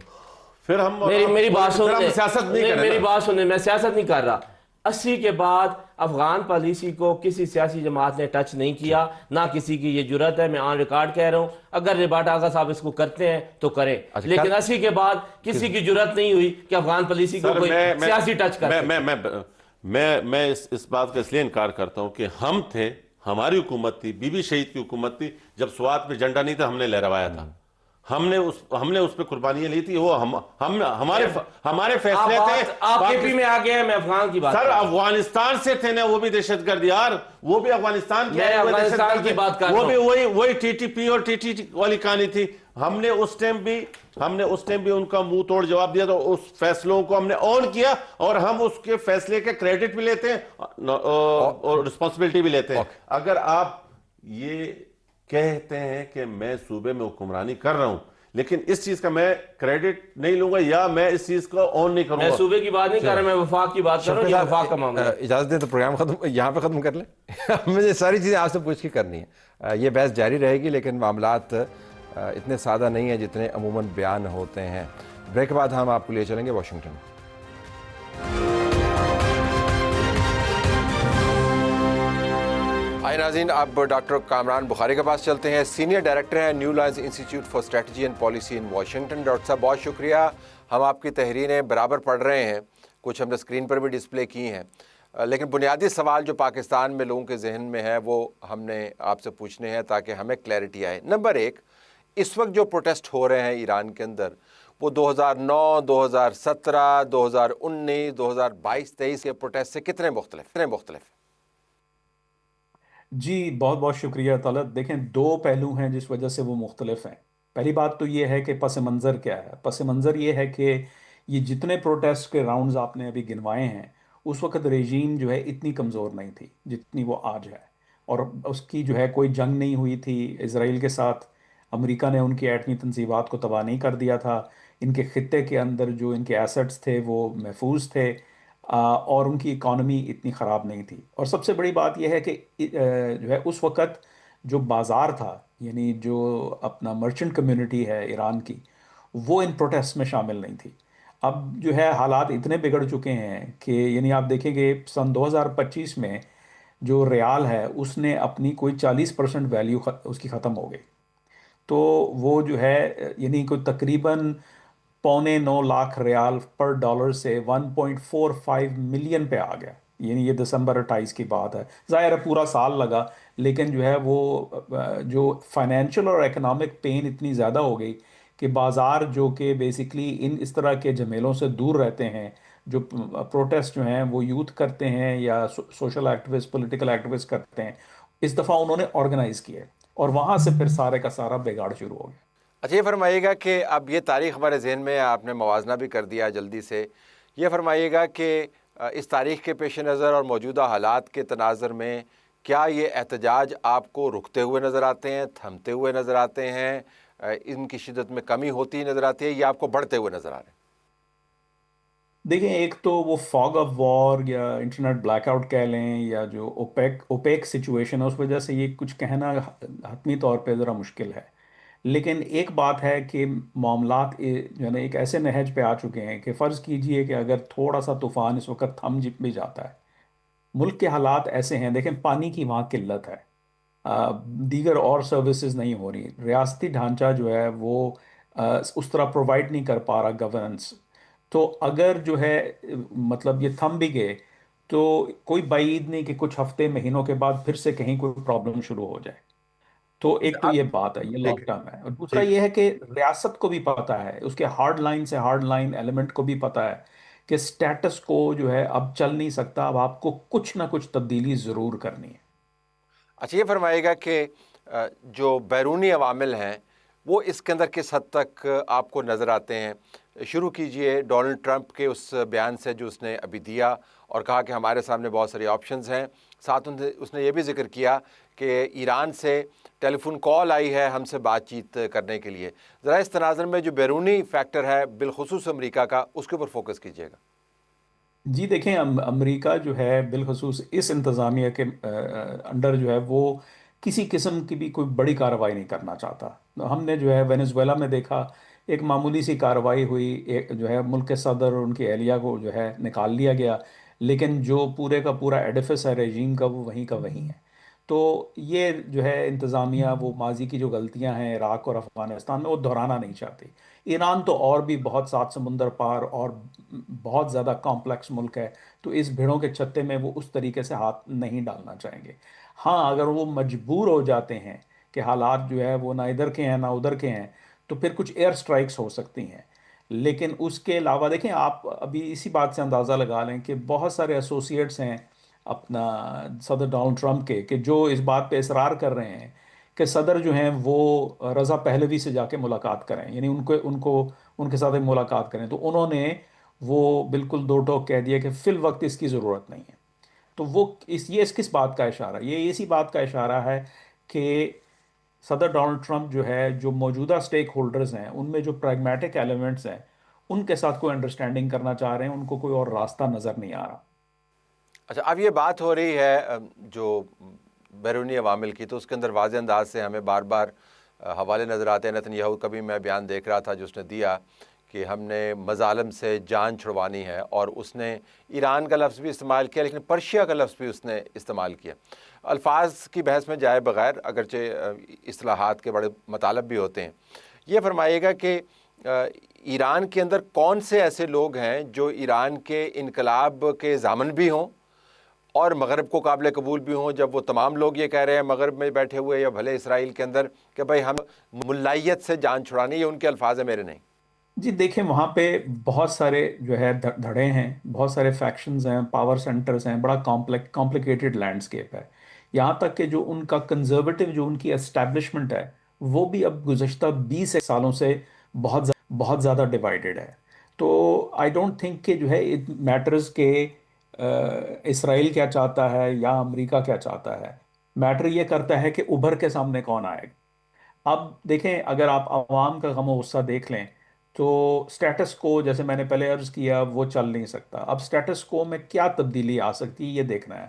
پھر ہم میری بات پھر ہم سنیں, سیاست نہیں کریں. میری بات سنیں, میں سیاست نہیں کر رہا. 80 کے بعد افغان پالیسی کو کسی سیاسی جماعت نے ٹچ نہیں کیا, نہ کسی کی یہ جرت ہے. میں آن ریکارڈ کہہ رہا ہوں, اگر رباٹ آغا صاحب اس کو کرتے ہیں تو کریں, لیکن 80 کے بعد کسی کی جرت نہیں ہوئی کہ افغان پالیسی کو کوئی سیاسی ٹچ کر سکے. میں اس بات کا اس لیے انکار کرتا ہوں کہ ہم تھے, ہماری حکومت تھی, بی بی شہید کی حکومت تھی, جب سوات پہ جھنڈا نہیں تھا ہم نے لہروایا تھا, ہم نے اس پہ قربانیاں لی تھی. وہ ہمارے فیصلے تھے. آپ کے پی میں آ گئے ہیں, میں افغان کی بات سر افغانستان سے تھے نا, وہ بھی دہشت گرد یار, وہ بھی افغانستان میں افغانستان کی بات کر رہا ہوں. وہ بھی وہی ٹی ٹی پی اور ٹی ٹی والی کہانی تھی. ہم نے اس ٹائم بھی ان کا منہ توڑ جواب دیا, تو اس فیصلوں کو ہم نے آن کیا, اور ہم اس کے فیصلے کے کریڈٹ بھی لیتے ہیں اور رسپانسبلٹی بھی لیتے ہیں. اگر آپ یہ کہتے ہیں کہ میں صوبے میں حکمرانی کر رہا ہوں, لیکن اس چیز کا میں کریڈٹ نہیں لوں گا, یا میں اس چیز کو آن نہیں کروں گا. میں صوبے کی بات نہیں کر رہا, میں وفاق کی بات کر رہا ہوں. یہ وفاق کا معاملہ ہے. اجازت دیں تو پروگرام یہاں پہ ختم کر لیں. مجھے ساری چیزیں آپ سے پوچھ کے کرنی ہے. یہ بحث جاری رہے گی, لیکن معاملات اتنے سادہ نہیں ہیں جتنے عموماً بیان ہوتے ہیں. بریک کے بعد ہم آپ کو لے چلیں گے واشنگٹن. آئے ناظرین, اب ڈاکٹر کامران بخاری کے پاس چلتے ہیں. سینئر ڈائریکٹر ہیں new lines institute for strategy and policy in Washington. Doctor صاحب بہت شکریہ. ہم آپ کی تحریریں برابر پڑھ رہے ہیں, کچھ ہم نے اسکرین پر بھی ڈسپلے کی ہیں, لیکن بنیادی سوال جو پاکستان میں لوگوں کے ذہن میں ہے وہ ہم نے آپ سے پوچھنے ہیں تاکہ ہمیں کلیئرٹی آئے. نمبر ایک, اس وقت جو پروٹیسٹ ہو رہے ہیں ایران کے اندر, وہ 2009, 2017, 2019, 2022, 23 کے پروٹیسٹ سے کتنے مختلف؟ جی بہت بہت شکریہ طلعت. دیکھیں, دو پہلو ہیں جس وجہ سے وہ مختلف ہیں. پہلی بات تو یہ ہے کہ پس منظر کیا ہے. پس منظر یہ ہے کہ یہ جتنے پروٹیسٹ کے راؤنڈز آپ نے ابھی گنوائے ہیں, اس وقت ریجیم جو ہے اتنی کمزور نہیں تھی جتنی وہ آج ہے, اور اس کی جو ہے کوئی جنگ نہیں ہوئی تھی اسرائیل کے ساتھ. امریکہ نے ان کی ایٹمی تنصیبات کو تباہ نہیں کر دیا تھا. ان کے خطے کے اندر جو ان کے ایسٹس تھے وہ محفوظ تھے, اور ان کی اکانومی اتنی خراب نہیں تھی. اور سب سے بڑی بات یہ ہے کہ جو ہے اس وقت جو بازار تھا, یعنی جو اپنا مرچنٹ کمیونٹی ہے ایران کی, وہ ان پروٹیسٹ میں شامل نہیں تھی. اب جو ہے حالات اتنے بگڑ چکے ہیں کہ یعنی آپ دیکھیں گے سن 2025 میں جو ریال ہے اس نے اپنی کوئی 40% ویلیو اس کی ختم ہو گئی. تو وہ جو ہے یعنی کوئی تقریباً 8.25 لاکھ ریال پر ڈالر سے 1.45 ملین پہ آ گیا. یعنی یہ دسمبر 28 کی بات ہے. ظاہر ہے پورا سال لگا, لیکن جو ہے وہ جو فائنینشیل اور اکنامک پین اتنی زیادہ ہو گئی کہ بازار جو کہ بیسیکلی اس طرح کے جھمیلوں سے دور رہتے ہیں, جو پروٹیسٹ جو ہیں وہ یوتھ کرتے ہیں یا سوشل ایکٹیوسٹ, پولیٹیکل ایکٹیوسٹ کرتے ہیں, اس دفعہ انہوں نے آرگنائز کیے, اور وہاں سے پھر سارے کا سارا بگاڑ شروع ہو گیا. اچھا, یہ فرمائیے گا کہ اب یہ تاریخ ہمارے ذہن میں, آپ نے موازنہ بھی کر دیا جلدی سے, یہ فرمائیے گا کہ اس تاریخ کے پیش نظر اور موجودہ حالات کے تناظر میں کیا یہ احتجاج آپ کو رکتے ہوئے نظر آتے ہیں, تھمتے ہوئے نظر آتے ہیں, ان کی شدت میں کمی ہوتی نظر آتی ہے, یا آپ کو بڑھتے ہوئے نظر آ رہے ہیں؟ دیکھیں, ایک تو وہ فاگ آف وار یا انٹرنیٹ بلیک آؤٹ کہہ لیں, یا جو اوپیک سچویشن ہے, اس وجہ سے یہ کچھ کہنا حتمی طور پہ ذرا مشکل ہے. لیکن ایک بات ہے کہ معاملات جو ہے نا ایک ایسے نہج پہ آ چکے ہیں کہ فرض کیجئے کہ اگر تھوڑا سا طوفان اس وقت تھم بھی جاتا ہے, ملک کے حالات ایسے ہیں. دیکھیں, پانی کی وہاں قلت ہے, دیگر اور سروسز نہیں ہو رہی, ریاستی ڈھانچہ جو ہے وہ اس طرح پرووائڈ نہیں کر پا رہا گورننس. تو اگر جو ہے مطلب یہ تھم بھی گئے تو کوئی بعید نہیں کہ کچھ ہفتے مہینوں کے بعد پھر سے کہیں کوئی پرابلم شروع ہو جائے. تو ایک تو یہ بات ہے, یہ لانگ ٹرم ہے. اور دوسرا یہ ہے کہ ریاست کو بھی پتہ ہے, اس کے ہارڈ لائن سے ہارڈ لائن ایلیمنٹ کو بھی پتہ ہے کہ سٹیٹس کو جو ہے اب چل نہیں سکتا, اب آپ کو کچھ نہ کچھ تبدیلی ضرور کرنی ہے. اچھا, یہ فرمائے گا کہ جو بیرونی عوامل ہیں وہ اس کے اندر کس حد تک آپ کو نظر آتے ہیں؟ شروع کیجئے ڈونلڈ ٹرمپ کے اس بیان سے جو اس نے ابھی دیا, اور کہا کہ ہمارے سامنے بہت ساری آپشنز ہیں. ساتھ اس نے یہ بھی ذکر کیا کہ ایران سے ٹیلی فون کال آئی ہے ہم سے بات چیت کرنے کے لیے. ذرا اس تناظر میں جو بیرونی فیکٹر ہے بالخصوص امریکہ کا، اس کے اوپر فوکس کیجیے گا. جی دیکھیں، امریکہ جو ہے بالخصوص اس انتظامیہ کے انڈر جو ہے وہ کسی قسم کی بھی کوئی بڑی کارروائی نہیں کرنا چاہتا. ہم نے جو ہے وینزویلا میں دیکھا، ایک معمولی سی کارروائی ہوئی، ایک جو ہے ملک کے صدر اور ان کی اہلیہ کو جو ہے نکال لیا گیا، لیکن جو پورے کا پورا ایڈیفس ہے رежیم کا وہ وہیں کا وہیں ہے. تو یہ جو ہے انتظامیہ وہ ماضی کی جو غلطیاں ہیں عراق اور افغانستان میں وہ دہرانا نہیں چاہتی. ایران تو اور بھی بہت سات سمندر پار اور بہت زیادہ کمپلیکس ملک ہے، تو اس بھیڑوں کے چھتے میں وہ اس طریقے سے ہاتھ نہیں ڈالنا چاہیں گے. ہاں اگر وہ مجبور ہو جاتے ہیں کہ حالات جو ہے وہ نہ ادھر کے ہیں نہ ادھر کے ہیں، تو پھر کچھ ایئر سٹرائکس ہو سکتی ہیں. لیکن اس کے علاوہ دیکھیں، آپ ابھی اسی بات سے اندازہ لگا لیں کہ بہت سارے ایسوسیٹس ہیں اپنا صدر ڈونلڈ ٹرمپ کے، کہ جو اس بات پہ اصرار کر رہے ہیں کہ صدر جو ہیں وہ رضا پہلوی سے جا کے ملاقات کریں، یعنی ان کے ساتھ ایک ملاقات کریں. تو انہوں نے وہ بالکل دو ٹوک کہہ دیا کہ فی الوقت اس کی ضرورت نہیں ہے. تو وہ یہ اس کس بات کا اشارہ، یہ اسی بات کا اشارہ ہے کہ صدر ڈونلڈ ٹرمپ جو ہے جو موجودہ سٹیک ہولڈرز ہیں ان میں جو پریگمیٹک ایلیمنٹس ہیں ان کے ساتھ کوئی انڈرسٹینڈنگ کرنا چاہ رہے ہیں، ان کو کوئی اور راستہ نظر نہیں آ رہا. اچھا، اب یہ بات ہو رہی ہے جو بیرونی عوامل کی، تو اس کے اندر واضح انداز سے ہمیں بار بار حوالے نظر آتے ہیں. نتن یاہو کا بھی میں بیان دیکھ رہا تھا جو اس نے دیا کہ ہم نے مظالم سے جان چھڑوانی ہے، اور اس نے ایران کا لفظ بھی استعمال کیا، لیکن پرشیا کا لفظ بھی اس نے استعمال کیا. الفاظ کی بحث میں جائے بغیر، اگرچہ اصلاحات کے بڑے مطالب بھی ہوتے ہیں، یہ فرمائیے گا کہ ایران کے اندر کون سے ایسے لوگ ہیں جو ایران کے انقلاب کے ضامن بھی ہوں اور مغرب کو قابل قبول بھی ہوں، جب وہ تمام لوگ یہ کہہ رہے ہیں مغرب میں بیٹھے ہوئے یا بھلے اسرائیل کے اندر کہ بھائی ہم ملائیت سے جان چھڑانی، یہ ان کے الفاظ ہیں، میرے نہیں. جی دیکھیں، وہاں پہ بہت سارے جو ہے دھڑے ہیں، بہت سارے فیکشنز ہیں، پاور سینٹرز ہیں، بڑا کمپلیکیٹڈ لینڈسکیپ ہے. یہاں تک کہ جو ان کا کنزرویٹو جو ان کی اسٹیبلشمنٹ ہے وہ بھی اب گزشتہ 20 سالوں سے بہت زیادہ ڈیوائیڈڈ ہے. تو آئی ڈونٹ تھنک کہ جو ہے اٹ میٹرز کہ اسرائیل کیا چاہتا ہے یا امریکہ کیا چاہتا ہے. میٹر یہ کرتا ہے کہ ابھر کے سامنے کون آئے گا. اب دیکھیں، اگر آپ عوام کا غم و غصہ دیکھ لیں تو سٹیٹس کو، جیسے میں نے پہلے عرض کیا، وہ چل نہیں سکتا. اب سٹیٹس کو میں کیا تبدیلی آ سکتی ہے یہ دیکھنا ہے.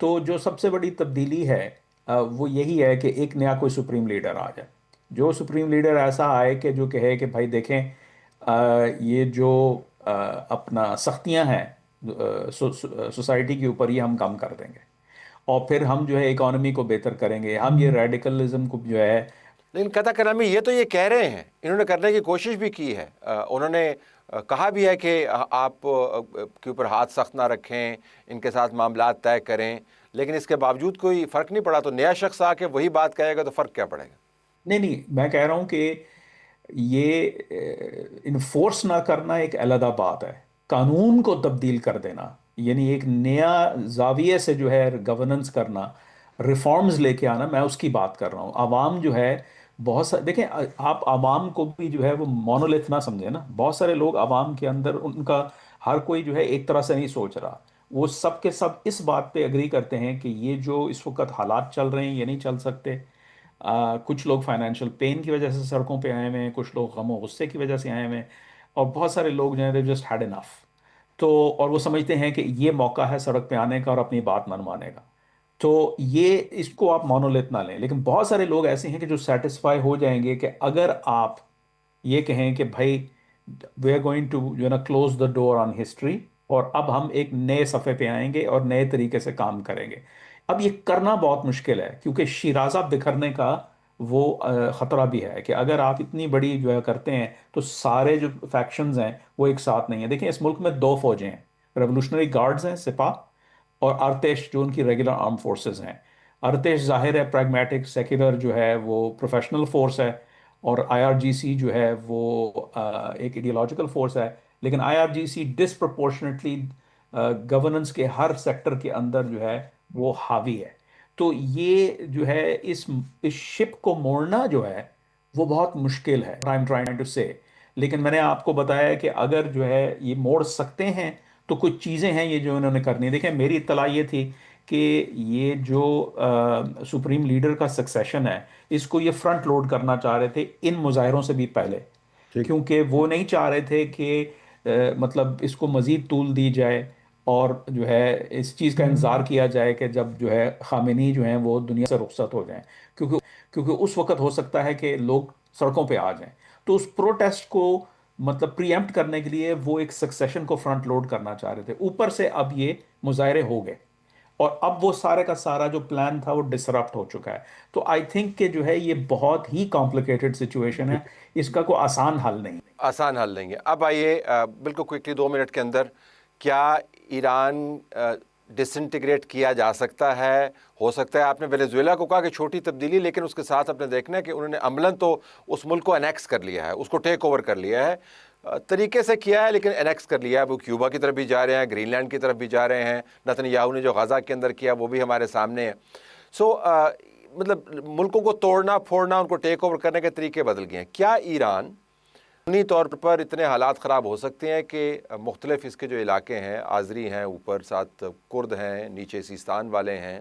تو جو سب سے بڑی تبدیلی ہے وہ یہی ہے کہ ایک نیا کوئی سپریم لیڈر آ جائے. جو سپریم لیڈر ایسا آئے کہ جو کہے کہ بھائی دیکھیں، یہ جو اپنا سختیاں ہیں سوسائٹی کے اوپر، یہ ہم کم کر دیں گے، اور پھر ہم جو ہے اکانومی کو بہتر کریں گے. ہم یہ ریڈیکلزم کو جو ہے، لیکن قطع کلامی یہ تو یہ کہہ رہے ہیں، انہوں نے کرنے کی کوشش بھی کی ہے. انہوں نے کہا بھی ہے کہ آپ کے اوپر ہاتھ سخت نہ رکھیں، ان کے ساتھ معاملات طے کریں، لیکن اس کے باوجود کوئی فرق نہیں پڑا. تو نیا شخص آ کے وہی بات کہے گا تو فرق کیا پڑے گا؟ نہیں، میں کہہ رہا ہوں کہ یہ انفورس نہ کرنا ایک علیحدہ بات ہے. قانون کو تبدیل کر دینا، یعنی ایک نیا زاویے سے جو ہے گورننس کرنا، ریفارمز لے کے آنا، میں اس کی بات کر رہا ہوں. عوام جو ہے بہت سارے، دیکھیں آپ عوام کو بھی جو ہے وہ مونولیتھ نہ سمجھیں نا. بہت سارے لوگ عوام کے اندر، ان کا ہر کوئی جو ہے ایک طرح سے نہیں سوچ رہا. وہ سب کے سب اس بات پہ اگری کرتے ہیں کہ یہ جو اس وقت حالات چل رہے ہیں یہ نہیں چل سکتے. کچھ لوگ فائنینشیل پین کی وجہ سے سڑکوں پہ آئے ہوئے ہیں، کچھ لوگ غم و غصے کی وجہ سے آئے ہوئے ہیں، اور بہت سارے لوگ جو ہیں they just had enough. تو اور وہ سمجھتے ہیں کہ یہ موقع ہے سڑک پہ آنے کا اور اپنی بات منوانے کا. تو یہ اس کو آپ مونولیت نہ لیں. لیکن بہت سارے لوگ ایسے ہیں کہ جو سیٹسفائی ہو جائیں گے کہ اگر آپ یہ کہیں کہ بھائی وی آر گوئنگ ٹو جو ہے نا close the door on history, اور اب ہم ایک نئے صفحے پہ آئیں گے اور نئے طریقے سے کام کریں گے. اب یہ کرنا بہت مشکل ہے کیونکہ شیرازہ بکھرنے کا وہ خطرہ بھی ہے کہ اگر آپ اتنی بڑی جو ہے کرتے ہیں تو سارے جو فیکشنز ہیں وہ ایک ساتھ نہیں ہیں. دیکھیں اس ملک میں دو فوجیں ہیں، ریولوشنری گارڈز ہیں سپاہ، اور ارتش جو ان کی ریگولر آرم فورسز ہیں. ارتش ظاہر ہے پریگمیٹک سیکولر جو ہے وہ پروفیشنل فورس ہے، اور آئی آر جی سی جو ہے وہ ایک ایڈیولوجیکل فورس ہے. لیکن I R G C disproportionately governance کے ہر سیکٹر کے اندر جو ہے وہ حاوی ہے. تو یہ جو ہے اس شپ کو موڑنا جو ہے وہ بہت مشکل ہے. I'm trying to say. لیکن میں نے آپ کو بتایا کہ اگر جو ہے یہ موڑ سکتے ہیں تو کچھ چیزیں ہیں یہ جو انہوں نے کرنی. دیکھیں میری اطلاع یہ تھی کہ یہ جو سپریم لیڈر کا سکسیشن ہے اس کو یہ فرنٹ لوڈ کرنا چاہ رہے تھے ان مظاہروں سے بھی پہلے، کیونکہ وہ نہیں چاہ رہے تھے کہ مطلب اس کو مزید طول دی جائے اور جو ہے اس چیز کا انتظار کیا جائے کہ جب جو ہے خامنئی جو ہیں وہ دنیا سے رخصت ہو جائیں، کیونکہ اس وقت ہو سکتا ہے کہ لوگ سڑکوں پہ آ جائیں۔ تو اس پروٹیسٹ کو مطلب پری ایمپٹ کرنے کے لیے وہ ایک سکسیشن کو فرنٹ لوڈ کرنا چاہ رہے تھے، اوپر سے اب یہ مظاہرے ہو گئے اور اب وہ سارے کا سارا جو پلان تھا وہ ڈسرپٹ ہو چکا ہے۔ تو آئی تھنک کہ جو ہے یہ بہت ہی کمپلیکیٹڈ سچویشن ہے، اس کا کوئی آسان حل نہیں ہے۔ آسان حل نہیں ہے۔ اب آئیے بالکل کوئکلی 2 منٹ کے اندر، کیا ایران ڈس انٹیگریٹ کیا جا سکتا ہے؟ ہو سکتا ہے آپ نے وینیزویلا کو کہا کہ چھوٹی تبدیلی، لیکن اس کے ساتھ آپ نے دیکھنا ہے کہ انہوں نے عملاً تو اس ملک کو انیکس کر لیا ہے، اس کو ٹیک اوور کر لیا ہے، طریقے سے کیا ہے لیکن انیکس کر لیا ہے۔ وہ کیوبا کی طرف بھی جا رہے ہیں، گرین لینڈ کی طرف بھی جا رہے ہیں، نتن یاہو نے جو غزہ کے اندر کیا وہ بھی ہمارے سامنے ہے۔ مطلب ملکوں کو توڑنا پھوڑنا، ان کو ٹیک اوور کرنے کے طریقے بدل گئے ہیں۔ کیا ایران انہی طور پر اتنے حالات خراب ہو سکتے ہیں کہ مختلف اس کے جو علاقے ہیں، آذری ہیں اوپر، ساتھ کرد ہیں، نیچے سیستان والے ہیں،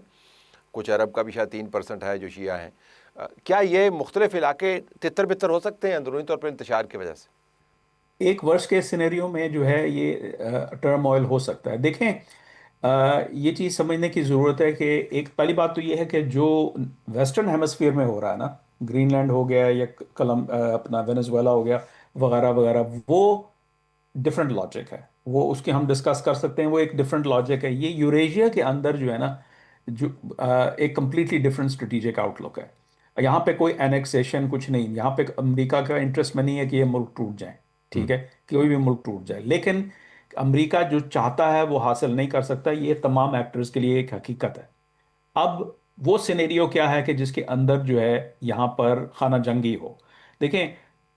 کچھ عرب کا بھی شاید 3% ہے جو شیعہ ہیں، کیا یہ مختلف علاقے تتر بتر ہو سکتے ہیں اندرونی طور پر انتشار کی وجہ سے؟ ایک ورس کے سینیریو میں جو ہے یہ ٹرم آئل ہو سکتا ہے۔ دیکھیں یہ چیز سمجھنے کی ضرورت ہے کہ ایک پہلی بات تو یہ ہے کہ جو ویسٹرن ہیمسفیئر میں ہو رہا ہے نا، گرین لینڈ ہو گیا یا اپنا وینیزویلا ہو گیا وغیرہ وغیرہ، وہ ڈفرینٹ لاجک ہے، وہ اس کے ہم ڈسکس کر سکتے ہیں، وہ ایک ڈفرینٹ لاجک ہے۔ یہ یوریشیا کے اندر جو ہے نا، جو ایک کمپلیٹلی ڈفرینٹ اسٹریٹجک آؤٹ لک ہے۔ یہاں پہ کوئی اینیکسیشن کچھ نہیں، یہاں پہ امریکہ کا انٹرسٹ میں نہیں ہے کہ یہ ملک ٹوٹ جائیں، ٹھیک ہے، کوئی بھی ملک ٹوٹ جائے، لیکن امریکہ جو چاہتا ہے وہ حاصل نہیں کر سکتا، یہ تمام ایکٹرز کے لیے ایک حقیقت ہے۔ اب وہ سینیریو کیا ہے کہ جس کے اندر جو ہے یہاں پر خانہ جنگی ہو؟ دیکھیں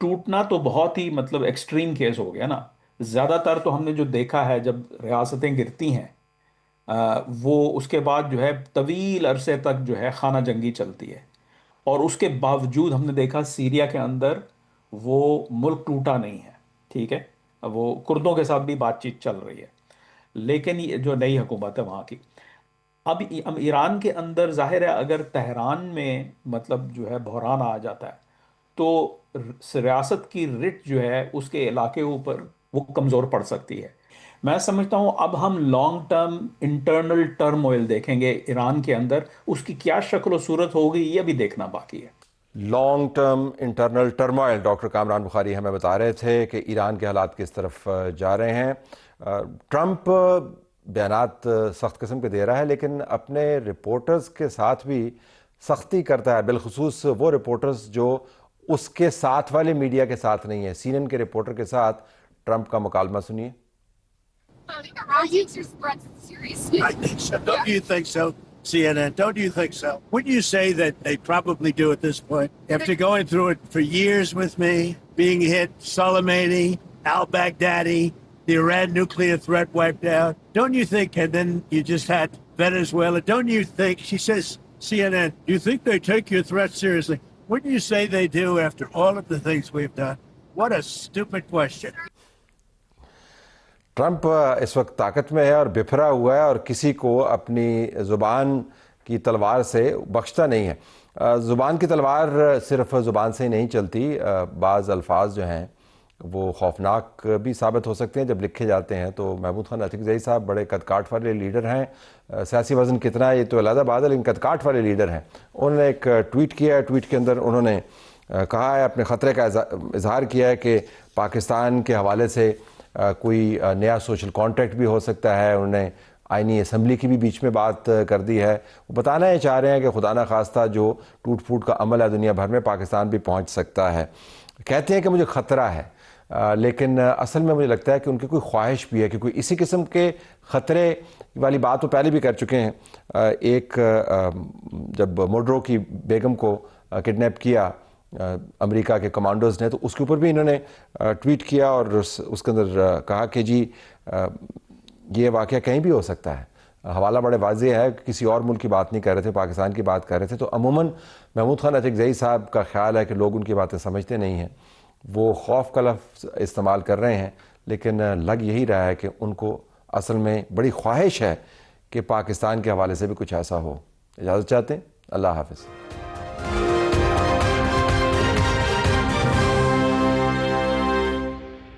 ٹوٹنا تو بہت ہی مطلب ایکسٹریم کیس ہو گیا نا۔ زیادہ تر تو ہم نے جو دیکھا ہے جب ریاستیں گرتی ہیں وہ اس کے بعد جو ہے طویل عرصے تک جو ہے خانہ جنگی چلتی ہے، اور اس کے باوجود ہم نے دیکھا سیریا کے اندر وہ ملک ٹوٹا نہیں ہے، ٹھیک ہے، وہ کردوں کے ساتھ بھی بات چیت چل رہی ہے، لیکن یہ جو نئی حکومت ہے وہاں کی، اب ایران کے اندر ظاہر ہے اگر تہران میں مطلب جو ہے بحران آ جاتا ہے تو ریاست کی رٹ جو ہے اس کے علاقے اوپر وہ کمزور پڑ سکتی ہے۔ میں سمجھتا ہوں اب ہم لانگ ٹرم انٹرنل ٹرموئل دیکھیں گے ایران کے اندر، اس کی کیا شکل و صورت ہوگی یہ بھی دیکھنا باقی ہے۔ Long term internal turmoil, doctor Kamran Bukhari ہمیں بتا رہے تھے کہ ایران کے حالات کس طرف جا رہے ہیں۔ ٹرمپ بیانات سخت قسم کے دے رہا ہے لیکن اپنے رپورٹرز کے ساتھ بھی سختی کرتا ہے، بالخصوص وہ رپورٹرز جو اس کے ساتھ والے میڈیا کے ساتھ نہیں ہیں۔ سی این این کے رپورٹر کے ساتھ ٹرمپ کا مکالمہ سنیے۔ Are you threats seriously? I think so. Don't you think so, CNN? Don't you think so? Wouldn't you say that they probably do at this point? After going through it for years with me, being hit, Soleimani, al-Baghdadi, the Iran nuclear threat wiped out, don't you think, and then you just had Venezuela, don't you think, she says, CNN, do you think they take your threats seriously? Wouldn't you say they do after all of the things we've done? What a stupid question. Trump اس وقت طاقت میں ہے اور بپھرا ہوا ہے اور کسی کو اپنی زبان کی تلوار سے بخشتا نہیں ہے۔ زبان کی تلوار صرف زبان سے ہی نہیں چلتی، بعض الفاظ جو ہیں وہ خوفناک بھی ثابت ہو سکتے ہیں جب لکھے جاتے ہیں۔ تو محمود خان اطیق صاحب بڑے قد کاٹ والے لیڈر ہیں، سیاسی وزن کتنا ہے یہ تو علیحدہ بات ہے، لیکن قد کاٹ والے لیڈر ہیں۔ انہوں نے ایک ٹویٹ کیا ہے، ٹویٹ کے اندر انہوں نے کہا ہے، اپنے خطرے کا اظہار کیا ہے کہ پاکستان کے حوالے سے کوئی نیا سوشل کانٹریکٹ بھی ہو سکتا ہے۔ انہوں نے آئینی اسمبلی کی بھی بیچ میں بات کر دی ہے۔ وہ بتانا یہ چاہ رہے ہیں کہ خدا نخواستہ جو ٹوٹ پھوٹ کا عمل ہے دنیا بھر میں پاکستان بھی پہنچ سکتا ہے۔ کہتے ہیں کہ مجھے خطرہ ہے، لیکن اصل میں مجھے لگتا ہے کہ ان کی کوئی خواہش بھی ہے کہ کوئی اسی قسم کے خطرے والی بات وہ پہلے بھی کر چکے ہیں۔ ایک جب موڈرو کی بیگم کو کڈنیپ کیا امریکہ کے کمانڈوز نے، تو اس کے اوپر بھی انہوں نے ٹویٹ کیا اور اس کے اندر کہا کہ جی یہ واقعہ کہیں بھی ہو سکتا ہے۔ حوالہ بڑے واضح ہے، کسی اور ملک کی بات نہیں کر رہے تھے، پاکستان کی بات کر رہے تھے۔ تو عموماً محمود خان اطیق صاحب کا خیال ہے کہ لوگ ان کی باتیں سمجھتے نہیں ہیں، وہ خوف کا لفظ استعمال کر رہے ہیں، لیکن لگ یہی رہا ہے کہ ان کو اصل میں بڑی خواہش ہے کہ پاکستان کے حوالے سے بھی کچھ ایسا ہو. اجازت چاہتے ہیں. اللہ حافظ.